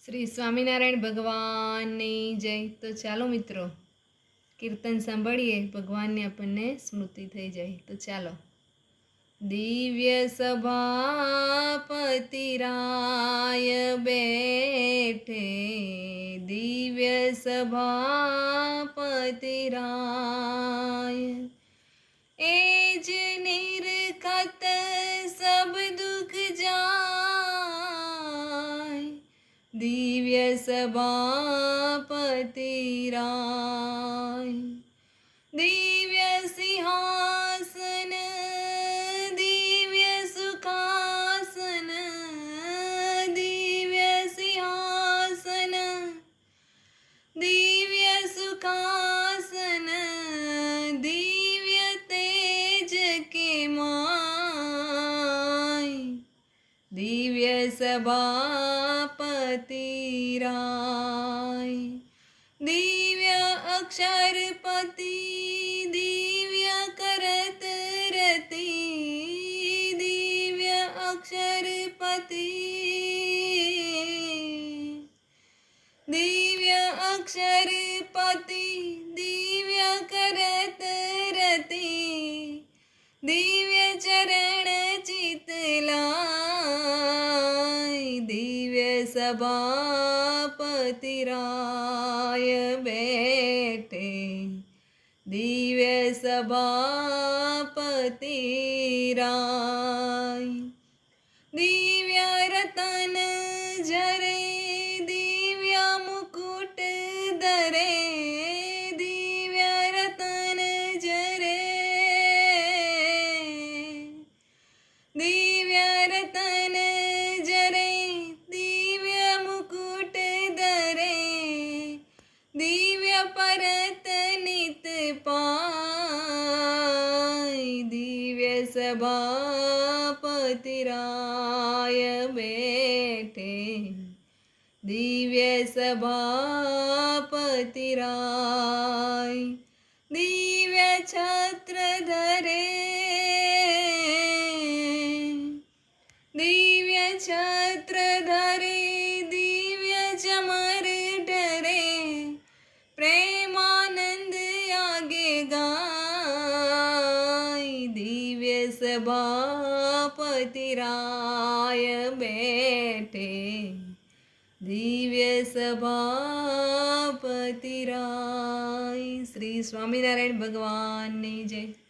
શ્રી સ્વામિનારાયણ ભગવાનની જય. તો ચાલો મિત્રો કીર્તન સાંભળીએ, ભગવાનની આપણને સ્મૃતિ થઈ જાય. તો ચાલો. દિવ્ય સભાપતિ રાય બેઠે, દિવ્ય સભાપતિ રાય, એ જ નિરખત સબ દુઃખ જાય. દિવ્ય સભાપતિ રાય, દિવ્ય સિંહાસન, દિવ્ય સુખાસન, દિવ્ય સિંહાસન, દિવ્ય સુખાસન, દિવ્ય તેજ કે માય. દિવ્ય સભાપતિ રાય, દિવ્ય અક્ષરપતિ, દિવ્ય કરત રતિ, દિવ્ય અક્ષરપતિ, દિવ્ય અક્ષરપતિ, દિવ્ય કરત રતિ, દિવ્ય ચરણ ચિતલાય. દિવ્ય સભાપતિ રાય બેઠે, દિવ્ય સભાપતિ રાય, દિવ્ય રતન જરે, દિવ્ય મુકુટ ધરે, દિવ્ય રતન જરે, દિવ્ય રતન જરે, દિવ્ય મુકુટ ધરે, દિવ્ય પરત નિત પાય. દિવ્ય સભાપતિ રાય બેઠે, દિવ્ય સભાપતિ રાય, દિવ્ય છત્ર ધરે, દિવ્ય છત્ર ધરે, દિવ્ય ચમર ધરે, પ્રેમાનંદ આગે ગાય. દિવ્ય સભાપતિ રાય બેઠે, દિવ્ય સભાપતિ રાય. શ્રી સ્વામિનારાયણ ભગવાનની જય.